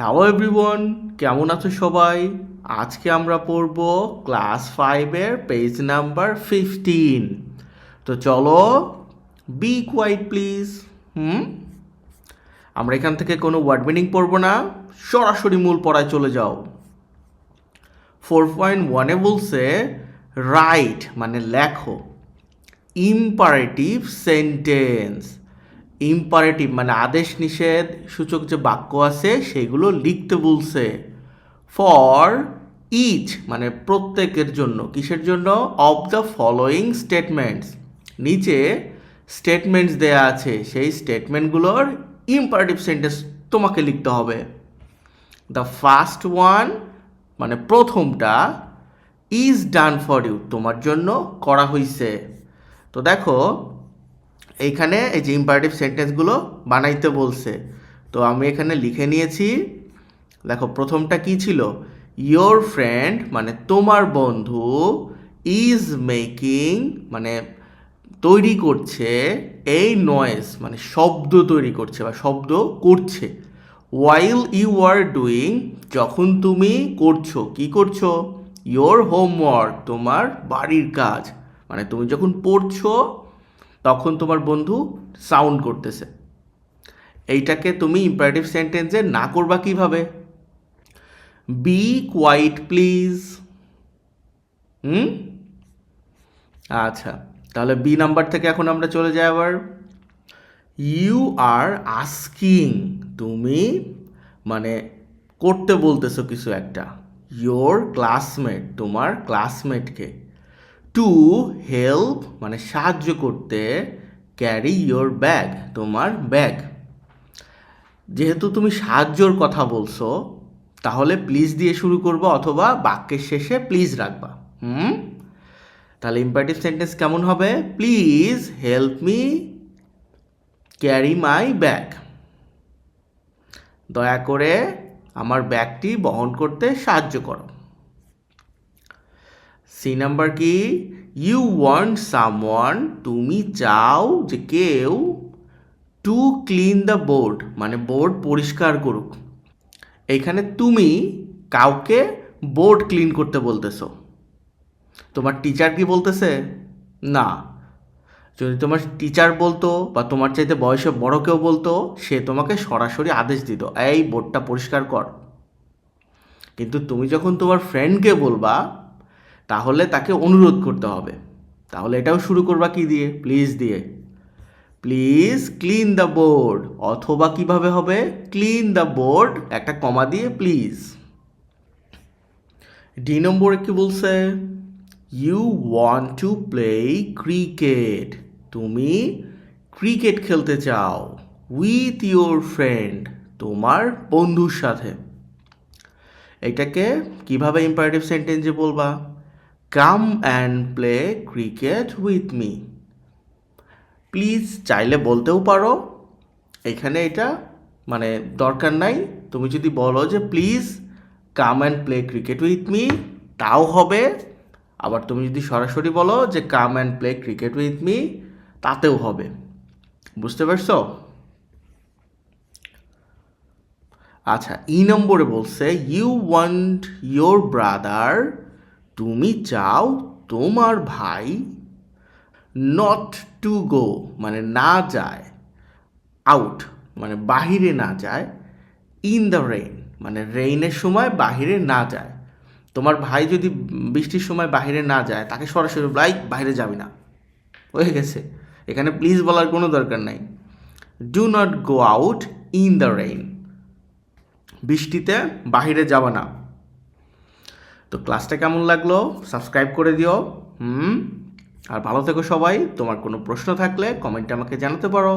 Hello everyone, কেমন আছো সবাই? আজকে আমরা পড়ব ক্লাস 5-এর পেজ নাম্বার 15। তো চলো, বি কোয়াইট প্লিজ। আমরা এখান থেকে কোনো ওয়ার্ড মিনিং পড়ব না, সরাসরি মূল পড়ায় চলে যাও। 4.1-এ বলছে রাইট মানে লেখো ইম্পারেটিভ সেন্টেন্স। ইম্পারেটিভ মানে আদেশ নিষেধ সূচক যে বাক্য আছে সেগুলো লিখতে বলছে। ফর ইচ মানে প্রত্যেকের জন্য, কিসের জন্য? Of the following statements. নিচে স্টেটমেন্টস দেয়া আছে, সেই স্টেটমেন্টগুলোর ইম্পারেটিভ সেন্টেন্স তোমাকে লিখতে হবে। দ্য ফার্স্ট ওয়ান মানে প্রথমটা, ইজ ডান ফর ইউ তোমার জন্য করা হয়েছে। তো দেখো এইখানে এই যে ইম্পারেটিভ সেন্টেন্সগুলো বানাইতে বলছে, তো আমি এখানে লিখে নিয়েছি। দেখো প্রথমটা কি ছিল? ইয়োর ফ্রেন্ড মানে তোমার বন্ধু, ইজ মেকিং মানে তৈরি করছে, এই নয়েজ মানে শব্দ তৈরি করছে বা শব্দ করছে, ওয়াইল ইউ আর ডুইং যখন তুমি করছো, কি করছো? ইয়োর হোমওয়ার্ক তোমার বাড়ির কাজ, মানে তুমি যখন পড়ছো তখন তোমার বন্ধু সাউন্ড করতেছে। এইটাকে তুমি ইম্পারেটিভ সেন্টেন্সে না করবা কিভাবে? B quite please. হুম আচ্ছা, তাহলে বি নাম্বার থেকে এখন আমরা চলে যাই আবার। ইউ আর আস্কিং তুমি মানে করতে বলতেছো কিছু একটা, ইয়োর ক্লাসমেট তোমার ক্লাসমেটকে, টু হেল্প মানে সাহায্য করতে, ক্যারি ইয়োর ব্যাগ তোমার ব্যাগ। যেহেতু তুমি সাহায্যর কথা বলছো তাহলে প্লিজ দিয়ে শুরু করবো অথবা বাক্যের শেষে প্লিজ রাখবা। তাহলে ইম্পারেটিভ সেন্টেন্স কেমন হবে? Please help me carry my bag, দয়া করে আমার ব্যাগটি বহন করতে সাহায্য করো। সি নাম্বার কি? ইউ ওয়ান্ট সামওয়ান তুমি চাও যে কেউ, টু ক্লিন দ্য বোর্ড মানে বোর্ড পরিষ্কার করুক। এইখানে তুমি কাউকে বোর্ড ক্লিন করতে বলতেছো। তোমার টিচার কি বলতেছে? না। যদি তোমার টিচার বলতো বা তোমার চাইতে বয়সে বড় কেউ বলতো, সে তোমাকে সরাসরি আদেশ দিত, এই বোর্ডটা পরিষ্কার কর। কিন্তু তুমি যখন তোমার ফ্রেন্ডকে বলবা তাহলে তাকে অনুরোধ করতে হবে। তাহলে এটাও শুরু করবা কি দিয়ে? প্লিজ দিয়ে। প্লিজ ক্লিন দ্য বোর্ড, অথবা কিভাবে হবে? ক্লিন দ্য বোর্ড একটা কমা দিয়ে প্লিজ। ডি নম্বরে কি বলছে? You want to play cricket তুমি ক্রিকেট খেলতে চাও, উইথ ইউর ফ্রেন্ড তোমার বন্ধুর সাথে। এটাকে কিভাবে ইম্পারেটিভ সেন্টেন্সে বলবা? Come and play cricket with me. Please চাইলে বলতেও পারো, এখানে এটা মানে দরকার নাই। তুমি যদি বলো যে please come and play cricket with me তাও হবে। আবার তুমি যদি সরাসরি বলো যে come and play cricket with me তাতেও হবে। বুঝতে পারছো? আচ্ছা, ই নম্বরে বলছে ইউ ওয়ান্ট ইয়োর ব্রাদার তুমি চাও তোমার ভাই, নট টু গো মানে না যায়, আউট মানে বাহিরে না যায়, ইন দ্য রেইন মানে রেইনের সময় বাহিরে না যায়। তোমার ভাই যদি বৃষ্টির সময় বাহিরে না যায়, তাকে সরাসরি লাইক বাইরে যাবি না, হয়ে গেছে। এখানে প্লিজ বলার কোনো দরকার নাই। Do not go out in the rain, বৃষ্টিতে বাহিরে যাবা না। তো ক্লাসটা কেমন লাগলো সাবস্ক্রাইব করে দিও। আর ভালো থেকো সবাই। তোমার কোনো প্রশ্ন থাকলে কমেন্টে আমাকে জানাতে পারো।